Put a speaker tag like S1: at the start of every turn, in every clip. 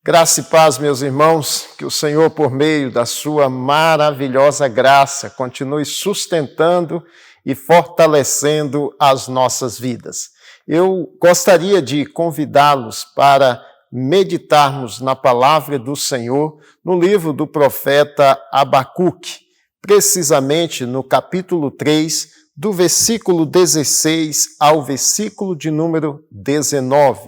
S1: Graça e paz, meus irmãos, que o Senhor, por meio da sua maravilhosa graça, continue sustentando e fortalecendo as nossas vidas. Eu gostaria de convidá-los para meditarmos na palavra do Senhor no livro do profeta Abacuque, precisamente no capítulo 3, do versículo 16 ao versículo de número 19.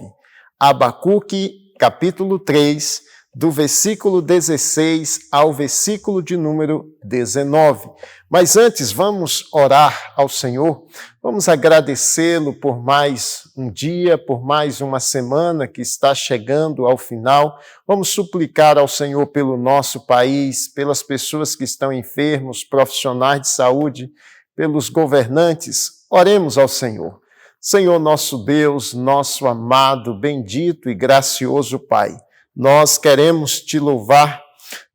S1: Abacuque, capítulo 3, do versículo 16 ao versículo de número 19. Mas antes, vamos orar ao Senhor, vamos agradecê-lo por mais um dia, por mais uma semana que está chegando ao final. Vamos suplicar ao Senhor pelo nosso país, pelas pessoas que estão enfermos, profissionais de saúde, pelos governantes. Oremos ao Senhor. Senhor nosso Deus, nosso amado, bendito e gracioso Pai, nós queremos te louvar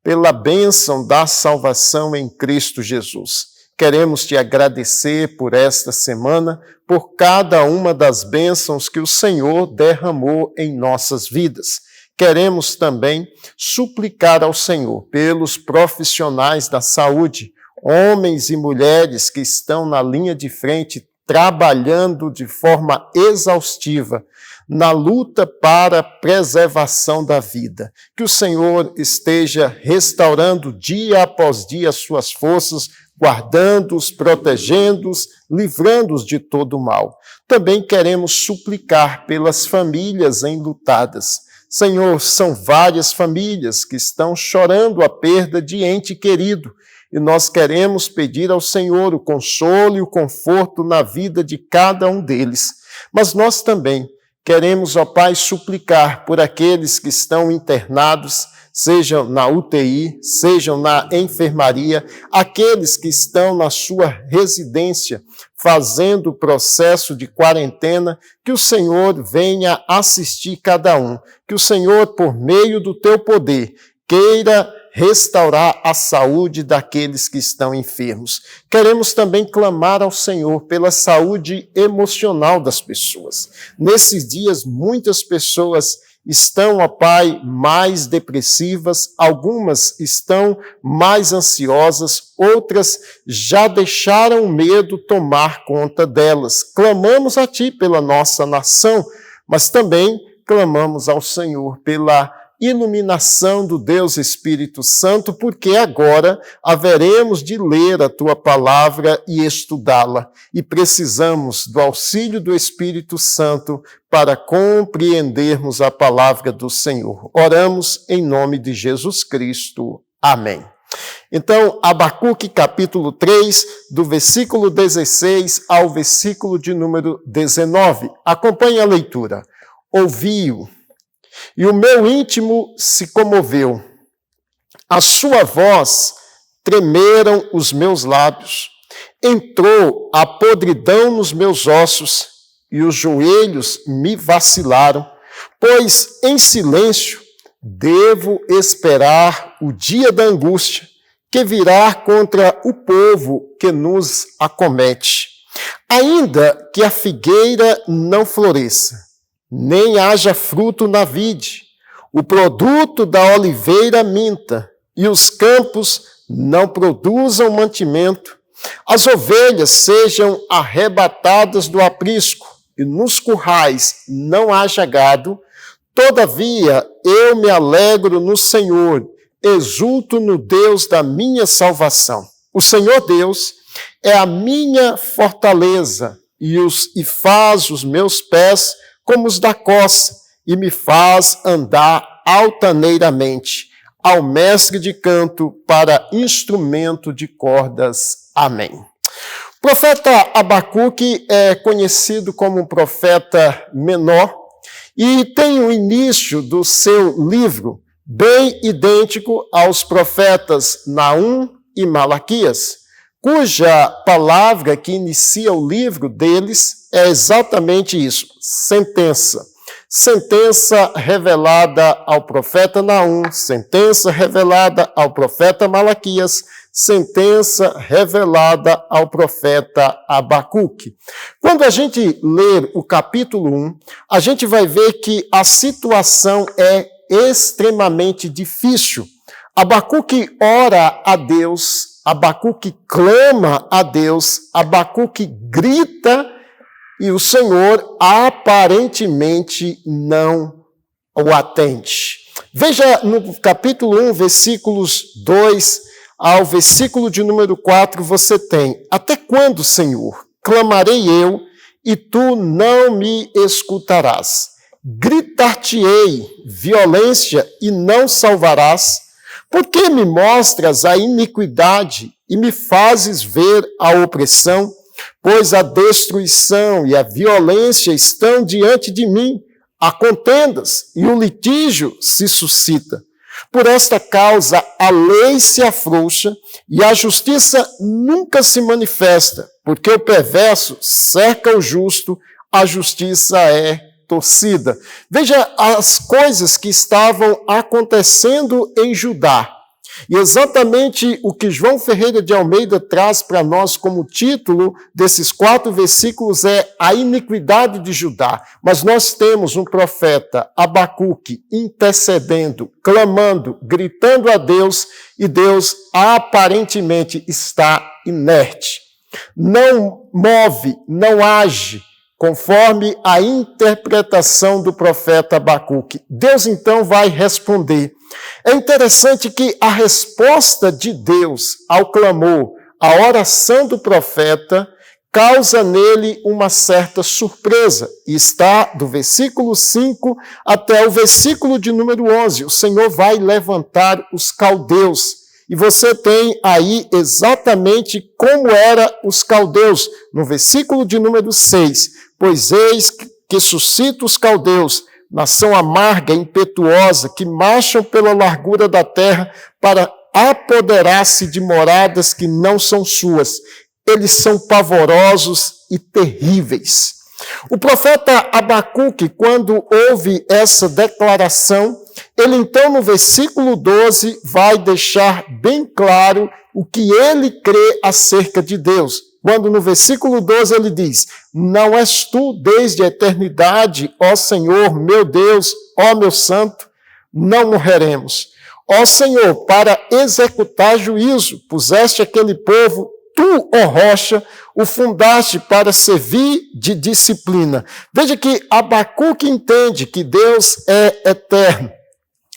S1: pela bênção da salvação em Cristo Jesus. Queremos te agradecer por esta semana, por cada uma das bênçãos que o Senhor derramou em nossas vidas. Queremos também suplicar ao Senhor pelos profissionais da saúde, homens e mulheres que estão na linha de frente, trabalhando de forma exaustiva na luta para a preservação da vida. Que o Senhor esteja restaurando dia após dia as suas forças, guardando-os, protegendo-os, livrando-os de todo o mal. Também queremos suplicar pelas famílias enlutadas. Senhor, são várias famílias que estão chorando a perda de ente querido, e nós queremos pedir ao Senhor o consolo e o conforto na vida de cada um deles. Mas nós também queremos, ó Pai, suplicar por aqueles que estão internados, sejam na UTI, sejam na enfermaria, aqueles que estão na sua residência, fazendo o processo de quarentena, que o Senhor venha assistir cada um, que o Senhor, por meio do teu poder, queira restaurar a saúde daqueles que estão enfermos. Queremos também clamar ao Senhor pela saúde emocional das pessoas. Nesses dias, muitas pessoas estão, ó Pai, mais depressivas, algumas estão mais ansiosas, outras já deixaram o medo tomar conta delas. Clamamos a Ti pela nossa nação, mas também clamamos ao Senhor pela iluminação do Deus Espírito Santo, porque agora haveremos de ler a Tua palavra e estudá-la, e precisamos do auxílio do Espírito Santo para compreendermos a palavra do Senhor. Oramos em nome de Jesus Cristo. Amém. Então, Abacuque, capítulo 3, do versículo 16 ao versículo de número 19. Acompanhe a leitura. Ouvi-o, e o meu íntimo se comoveu. A sua voz tremeram os meus lábios. Entrou a podridão nos meus ossos, e os joelhos me vacilaram, pois em silêncio devo esperar o dia da angústia, que virá contra o povo que nos acomete. Ainda que a figueira não floresça, nem haja fruto na vide, o produto da oliveira minta, e os campos não produzam mantimento, as ovelhas sejam arrebatadas do aprisco, e nos currais não haja gado, todavia eu me alegro no Senhor, exulto no Deus da minha salvação. O Senhor Deus é a minha fortaleza, e faz os meus pés como os da costa, e me faz andar altaneiramente, ao mestre de canto para instrumento de cordas. Amém. O profeta Abacuque é conhecido como um profeta menor, e tem o início do seu livro bem idêntico aos profetas Naum e Malaquias, cuja palavra que inicia o livro deles é exatamente isso, sentença. Sentença revelada ao profeta Naum, sentença revelada ao profeta Malaquias, sentença revelada ao profeta Abacuque. Quando a gente ler o capítulo 1, a gente vai ver que a situação é extremamente difícil. Abacuque ora a Deus, Abacuque clama a Deus, Abacuque grita e o Senhor aparentemente não o atende. Veja no capítulo 1, versículos 2 ao versículo de número 4, você tem: até quando, Senhor, clamarei eu e tu não me escutarás? Gritar-te-ei violência e não salvarás? Por que me mostras a iniquidade e me fazes ver a opressão? Pois a destruição e a violência estão diante de mim, há contendas e o litígio se suscita. Por esta causa a lei se afrouxa e a justiça nunca se manifesta, porque o perverso cerca o justo, a justiça é torcida. Veja as coisas que estavam acontecendo em Judá. E exatamente o que João Ferreira de Almeida traz para nós como título desses 4 versículos é a iniquidade de Judá. Mas nós temos um profeta, Abacuque, intercedendo, clamando, gritando a Deus, e Deus aparentemente está inerte. Não move, não age, conforme a interpretação do profeta Abacuque. Deus então vai responder. É interessante que a resposta de Deus ao clamor, a oração do profeta, causa nele uma certa surpresa. E está do versículo 5 até o versículo de número 11. O Senhor vai levantar os caldeus. E você tem aí exatamente como eram os caldeus, no versículo de número 6. Pois eis que suscita os caldeus, nação amarga, impetuosa, que marcham pela largura da terra para apoderar-se de moradas que não são suas. Eles são pavorosos e terríveis. O profeta Abacuque, quando ouve essa declaração, ele então no versículo 12 vai deixar bem claro o que ele crê acerca de Deus. Quando no versículo 12 ele diz: não és tu desde a eternidade, ó Senhor, meu Deus, ó meu santo, não morreremos. Ó Senhor, para executar juízo, puseste aquele povo, tu, ó rocha, o fundaste para servir de disciplina. Veja que Abacuque entende que Deus é eterno.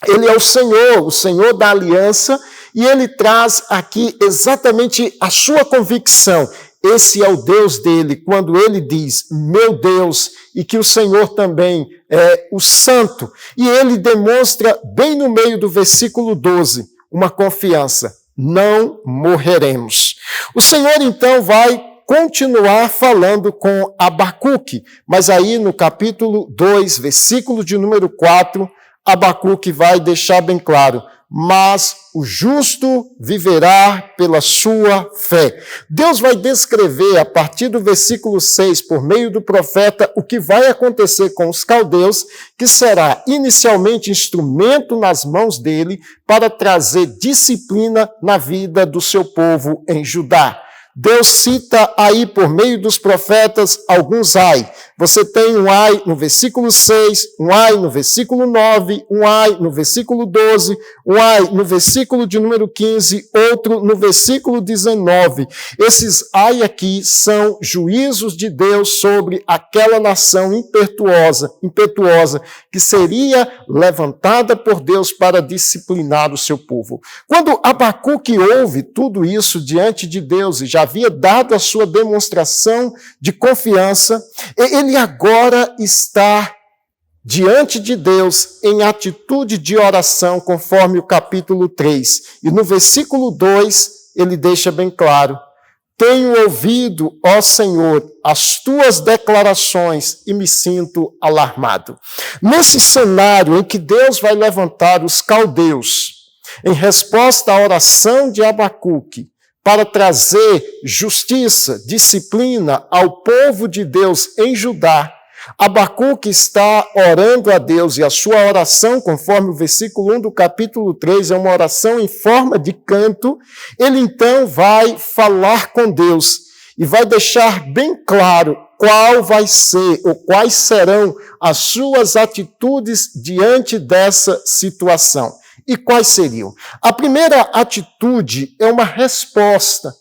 S1: Ele é o Senhor da aliança, e ele traz aqui exatamente a sua convicção. Esse é o Deus dele, quando ele diz, meu Deus, e que o Senhor também é o Santo. E ele demonstra, bem no meio do versículo 12, uma confiança: não morreremos. O Senhor, então, vai continuar falando com Abacuque, mas aí no capítulo 2, versículo de número 4, Abacuque vai deixar bem claro: mas o justo viverá pela sua fé. Deus vai descrever, a partir do versículo 6, por meio do profeta, o que vai acontecer com os caldeus, que será inicialmente instrumento nas mãos dele para trazer disciplina na vida do seu povo em Judá. Deus cita aí, por meio dos profetas, alguns ai. Você tem um ai no versículo 6, um ai no versículo 9, um ai no versículo 12, um ai no versículo de número 15, outro no versículo 19. Esses ai aqui são juízos de Deus sobre aquela nação impetuosa, que seria levantada por Deus para disciplinar o seu povo. Quando Abacuque ouve tudo isso diante de Deus e já havia dado a sua demonstração de confiança, ele agora está diante de Deus em atitude de oração, conforme o capítulo 3. E no versículo 2, ele deixa bem claro: tenho ouvido, ó Senhor, as tuas declarações e me sinto alarmado. Nesse cenário em que Deus vai levantar os caldeus, em resposta à oração de Abacuque, para trazer justiça, disciplina ao povo de Deus em Judá, Abacuque está orando a Deus, e a sua oração, conforme o versículo 1 do capítulo 3, é uma oração em forma de canto. Ele então vai falar com Deus e vai deixar bem claro qual vai ser ou quais serão as suas atitudes diante dessa situação. E quais seriam? A primeira atitude é uma resposta,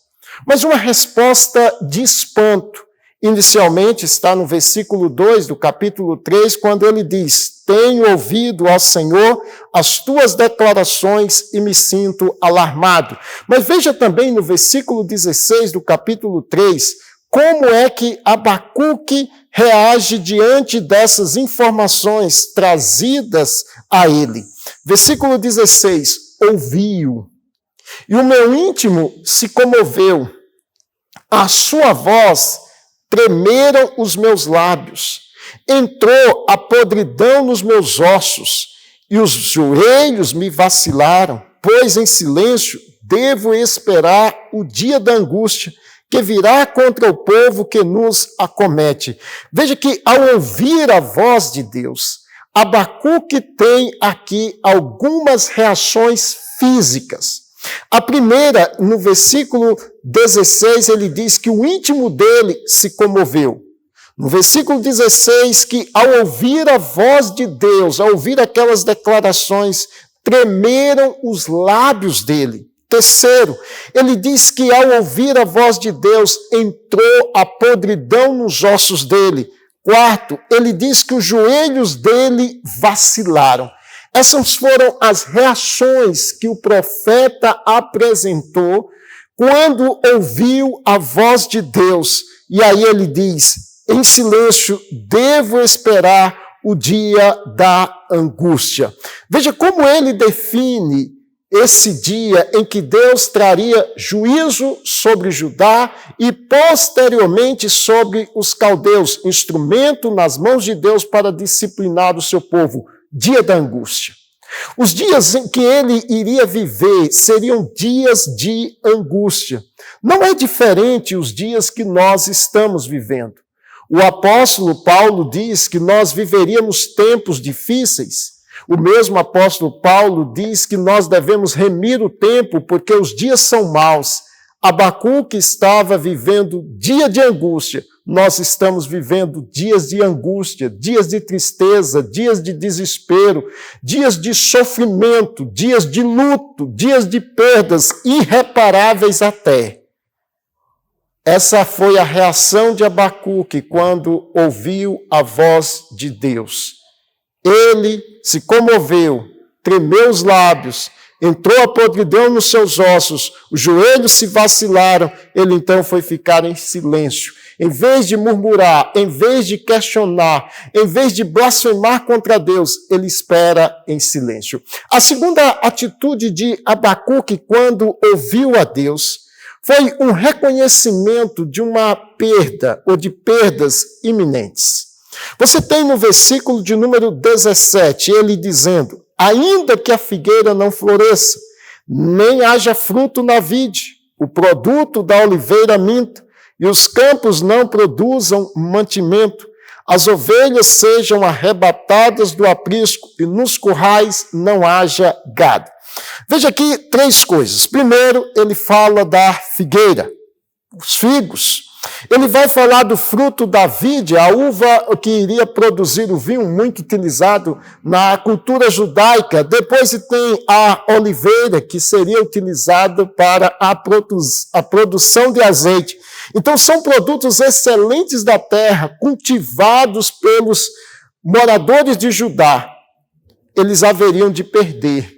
S1: mas uma resposta de espanto. Inicialmente está no versículo 2 do capítulo 3, quando ele diz: tenho ouvido ao Senhor as tuas declarações e me sinto alarmado. Mas veja também no versículo 16 do capítulo 3, como é que Abacuque reage diante dessas informações trazidas a ele. Versículo 16, ouviu, e o meu íntimo se comoveu, a sua voz tremeram os meus lábios, entrou a podridão nos meus ossos, e os joelhos me vacilaram, pois em silêncio devo esperar o dia da angústia, que virá contra o povo que nos acomete. Veja que ao ouvir a voz de Deus, Abacuque tem aqui algumas reações físicas. A primeira, no versículo 16, ele diz que o íntimo dele se comoveu. No versículo 16, que ao ouvir a voz de Deus, ao ouvir aquelas declarações, tremeram os lábios dele. Terceiro, ele diz que ao ouvir a voz de Deus, entrou a podridão nos ossos dele. Quarto, ele diz que os joelhos dele vacilaram. Essas foram as reações que o profeta apresentou quando ouviu a voz de Deus. E aí ele diz, em silêncio, devo esperar o dia da angústia. Veja como ele define esse dia em que Deus traria juízo sobre Judá e posteriormente sobre os caldeus, instrumento nas mãos de Deus para disciplinar o seu povo, dia da angústia. Os dias em que ele iria viver seriam dias de angústia. Não é diferente os dias que nós estamos vivendo. O apóstolo Paulo diz que nós viveríamos tempos difíceis. O mesmo apóstolo Paulo diz que nós devemos remir o tempo porque os dias são maus. Abacuque estava vivendo dia de angústia. Nós estamos vivendo dias de angústia, dias de tristeza, dias de desespero, dias de sofrimento, dias de luto, dias de perdas irreparáveis até. Essa foi a reação de Abacuque quando ouviu a voz de Deus. Ele se comoveu, tremeu os lábios, entrou a podridão nos seus ossos, os joelhos se vacilaram, ele então foi ficar em silêncio. Em vez de murmurar, em vez de questionar, em vez de blasfemar contra Deus, ele espera em silêncio. A segunda atitude de Abacuque quando ouviu a Deus foi um reconhecimento de uma perda ou de perdas iminentes. Você tem no versículo de número 17, ele dizendo, ainda que a figueira não floresça, nem haja fruto na vide, o produto da oliveira minta, e os campos não produzam mantimento, as ovelhas sejam arrebatadas do aprisco, e nos currais não haja gado. Veja aqui três coisas. Primeiro, ele fala da figueira, os figos. Ele vai falar do fruto da vide, a uva que iria produzir o vinho, muito utilizado na cultura judaica. Depois tem a oliveira, que seria utilizada para a produção de azeite. Então, são produtos excelentes da terra, cultivados pelos moradores de Judá. Eles haveriam de perder.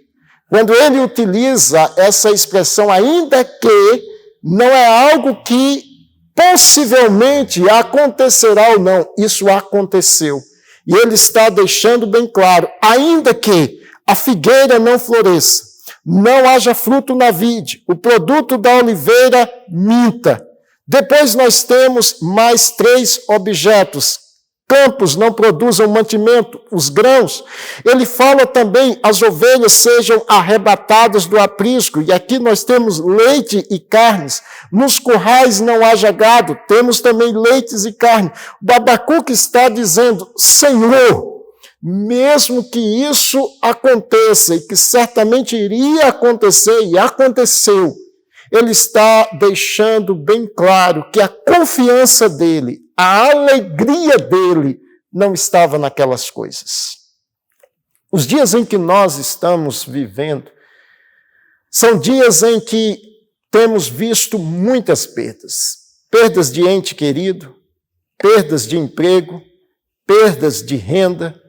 S1: Quando ele utiliza essa expressão, ainda que, não é algo que possivelmente acontecerá ou não, isso aconteceu. E ele está deixando bem claro, ainda que a figueira não floresça, não haja fruto na vide, o produto da oliveira minta. Depois nós temos mais três objetos. Campos não produzam mantimento, os grãos. Ele fala também, as ovelhas sejam arrebatadas do aprisco, e aqui nós temos leite e carnes. Nos currais não haja gado, temos também leites e carne. O Abacuque está dizendo, Senhor, mesmo que isso aconteça, e que certamente iria acontecer, e aconteceu, ele está deixando bem claro que a confiança dele, a alegria dele não estava naquelas coisas. Os dias em que nós estamos vivendo são dias em que temos visto muitas perdas. Perdas de ente querido, perdas de emprego, perdas de renda,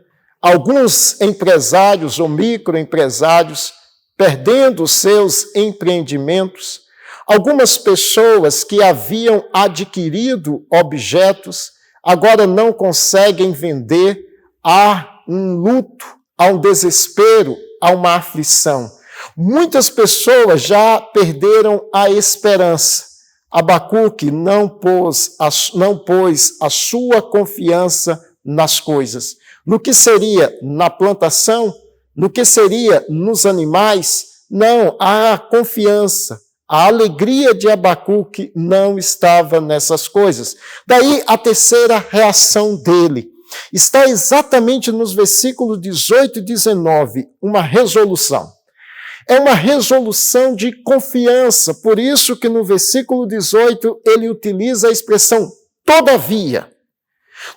S1: alguns empresários ou microempresários perdendo os seus empreendimentos, algumas pessoas que haviam adquirido objetos agora não conseguem vender, há um luto, há um desespero, há uma aflição. Muitas pessoas já perderam a esperança. Abacuque não pôs a sua confiança nas coisas. No que seria na plantação, no que seria nos animais, não, a confiança, a alegria de Abacuque não estava nessas coisas. Daí a terceira reação dele. Está exatamente nos versículos 18 e 19, uma resolução. É uma resolução de confiança, por isso que no versículo 18 ele utiliza a expressão todavia.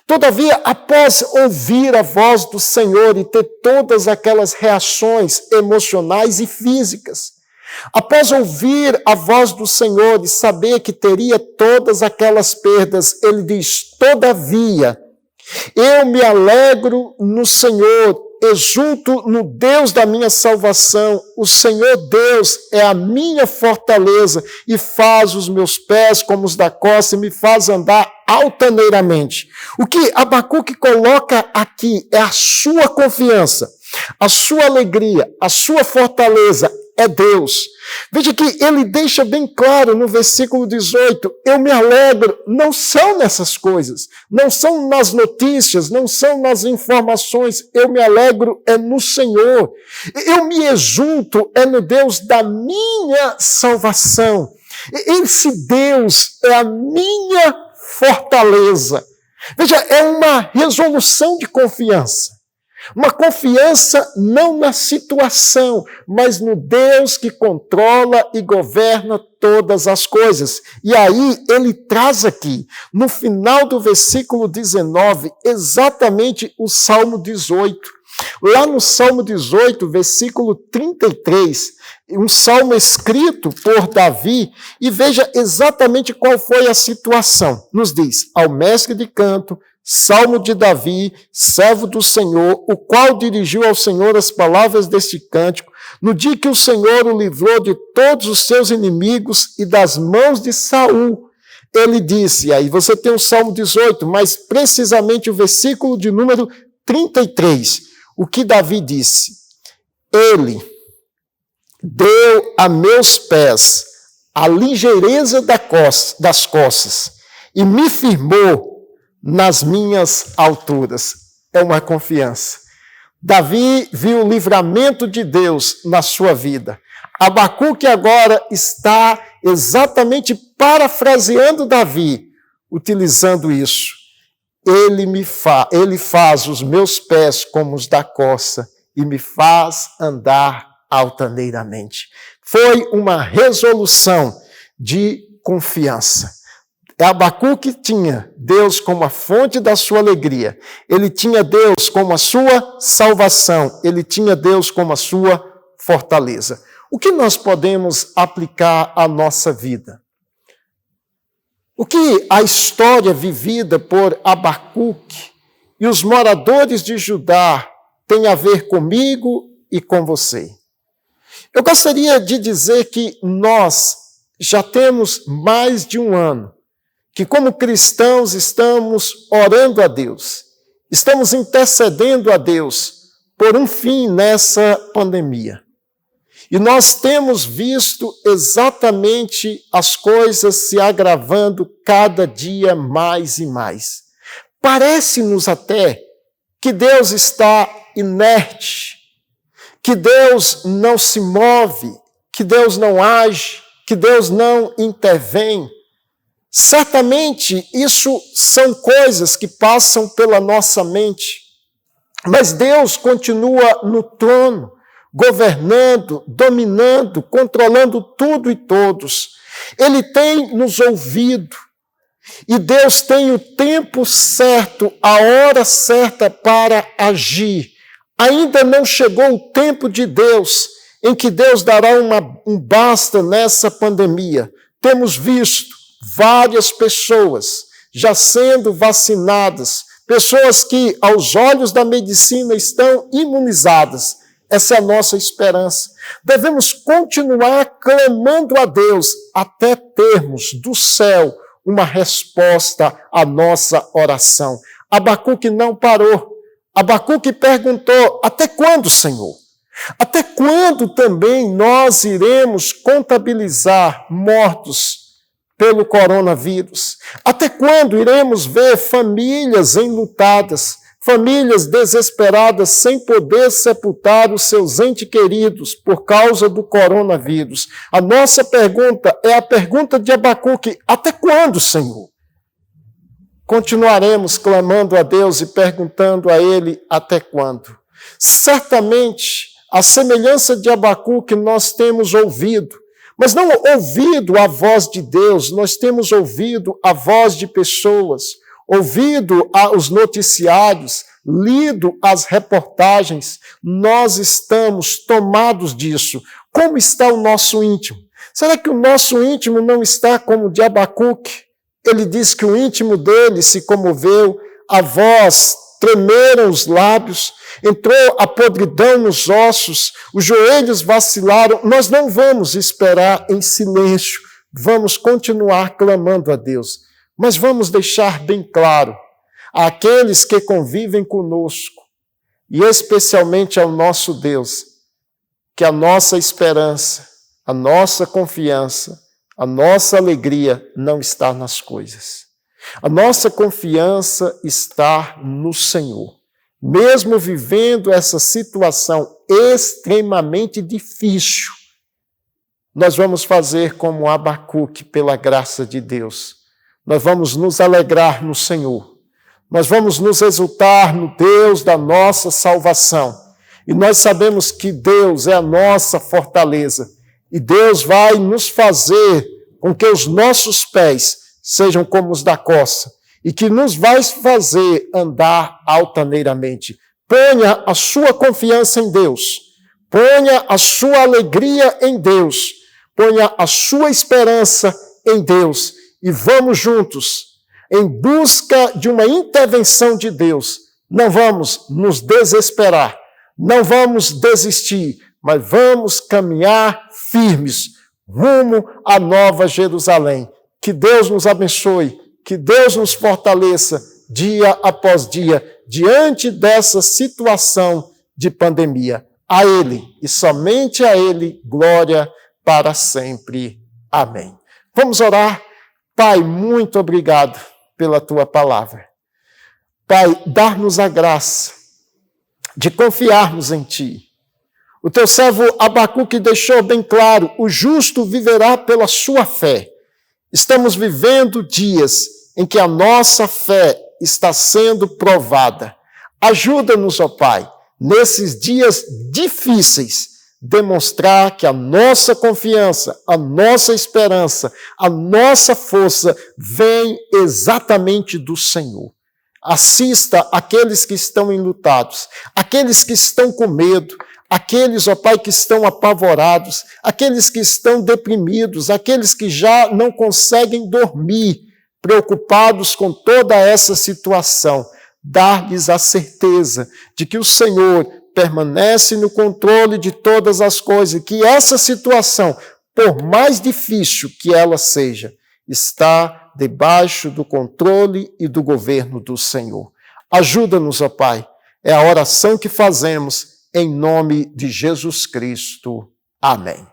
S1: Todavia, após ouvir a voz do Senhor e ter todas aquelas reações emocionais e físicas, após ouvir a voz do Senhor e saber que teria todas aquelas perdas, ele diz, todavia, eu me alegro no Senhor, exulto no Deus da minha salvação. O Senhor Deus é a minha fortaleza e faz os meus pés como os da costa e me faz andar altaneiramente. O que Abacuque coloca aqui é a sua confiança, a sua alegria, a sua fortaleza é Deus. Veja que ele deixa bem claro no versículo 18, eu me alegro, não são nessas coisas, não são nas notícias, não são nas informações, eu me alegro é no Senhor. Eu me exulto é no Deus da minha salvação. Esse Deus é a minha fortaleza. Veja, é uma resolução de confiança. Uma confiança não na situação, mas no Deus que controla e governa todas as coisas. E aí ele traz aqui, no final do versículo 19, exatamente o Salmo 18. Lá no Salmo 18, versículo 33, um salmo escrito por Davi, e veja exatamente qual foi a situação. Nos diz, ao mestre de canto, Salmo de Davi, servo do Senhor, o qual dirigiu ao Senhor as palavras deste cântico, no dia que o Senhor o livrou de todos os seus inimigos e das mãos de Saul. Ele disse, aí você tem o Salmo 18, mas precisamente o versículo de número 33, o que Davi disse? Ele deu a meus pés a ligeireza das costas e me firmou nas minhas alturas. É uma confiança. Davi viu o livramento de Deus na sua vida. Abacuque agora está exatamente parafraseando Davi, utilizando isso. Ele faz os meus pés como os da costa e me faz andar altaneiramente. Foi uma resolução de confiança. Abacuque tinha Deus como a fonte da sua alegria, ele tinha Deus como a sua salvação, ele tinha Deus como a sua fortaleza. O que nós podemos aplicar à nossa vida? O que a história vivida por Abacuque e os moradores de Judá tem a ver comigo e com você? Eu gostaria de dizer que nós já temos mais de um ano que como cristãos estamos orando a Deus, estamos intercedendo a Deus por um fim nessa pandemia. E nós temos visto exatamente as coisas se agravando cada dia mais e mais. Parece-nos até que Deus está inerte, que Deus não se move, que Deus não age, que Deus não intervém. Certamente, isso são coisas que passam pela nossa mente, mas Deus continua no trono, governando, dominando, controlando tudo e todos. Ele tem nos ouvido, E Deus tem o tempo certo, a hora certa para agir. Ainda não chegou o tempo de Deus, em que Deus dará um basta nessa pandemia. Temos visto várias pessoas já sendo vacinadas, pessoas que, aos olhos da medicina, estão imunizadas. Essa é a nossa esperança. Devemos continuar clamando a Deus até termos do céu uma resposta à nossa oração. Abacuque não parou. Abacuque perguntou: até quando, Senhor? Até quando também nós iremos contabilizar mortos pelo coronavírus? Até quando iremos ver famílias enlutadas, famílias desesperadas sem poder sepultar os seus entes queridos por causa do coronavírus? A nossa pergunta é a pergunta de Abacuque: até quando, Senhor? Continuaremos clamando a Deus e perguntando a Ele até quando. Certamente, a semelhança de Abacuque, nós temos ouvido, mas não ouvido a voz de Deus, nós temos ouvido a voz de pessoas, ouvido os noticiários, lido as reportagens. Nós estamos tomados disso. Como está o nosso íntimo? Será que o nosso íntimo não está como o de Abacuque? Ele diz que o íntimo dele se comoveu, a voz tremeram os lábios, entrou a podridão nos ossos, os joelhos vacilaram. Nós não vamos esperar em silêncio, vamos continuar clamando a Deus, mas vamos deixar bem claro àqueles que convivem conosco, e especialmente ao nosso Deus, que a nossa esperança, a nossa confiança, a nossa alegria não está nas coisas. A nossa confiança está no Senhor. Mesmo vivendo essa situação extremamente difícil, nós vamos fazer como Abacuque, pela graça de Deus. Nós vamos nos alegrar no Senhor. Nós vamos nos exultar no Deus da nossa salvação. E nós sabemos que Deus é a nossa fortaleza. E Deus vai nos fazer com que os nossos pés sejam como os da coça, e que nos vai fazer andar altaneiramente. Ponha a sua confiança em Deus, ponha a sua alegria em Deus, ponha a sua esperança em Deus, e vamos juntos, em busca de uma intervenção de Deus. Não vamos nos desesperar, não vamos desistir, mas vamos caminhar firmes rumo à Nova Jerusalém. Que Deus nos abençoe, que Deus nos fortaleça dia após dia, diante dessa situação de pandemia. A Ele, e somente a Ele, glória para sempre. Amém. Vamos orar. Pai, muito obrigado pela Tua palavra. Pai, dá-nos a graça de confiarmos em Ti. O Teu servo Abacuque deixou bem claro: o justo viverá pela sua fé. Estamos vivendo dias em que a nossa fé está sendo provada. Ajuda-nos, ó Pai, nesses dias difíceis, demonstrar que a nossa confiança, a nossa esperança, a nossa força vem exatamente do Senhor. Assista aqueles que estão enlutados, aqueles que estão com medo, aqueles, ó Pai, que estão apavorados, aqueles que estão deprimidos, aqueles que já não conseguem dormir, preocupados com toda essa situação. Dar-lhes a certeza de que o Senhor permanece no controle de todas as coisas, que essa situação, por mais difícil que ela seja, está debaixo do controle e do governo do Senhor. Ajuda-nos, ó Pai. É a oração que fazemos em nome de Jesus Cristo. Amém.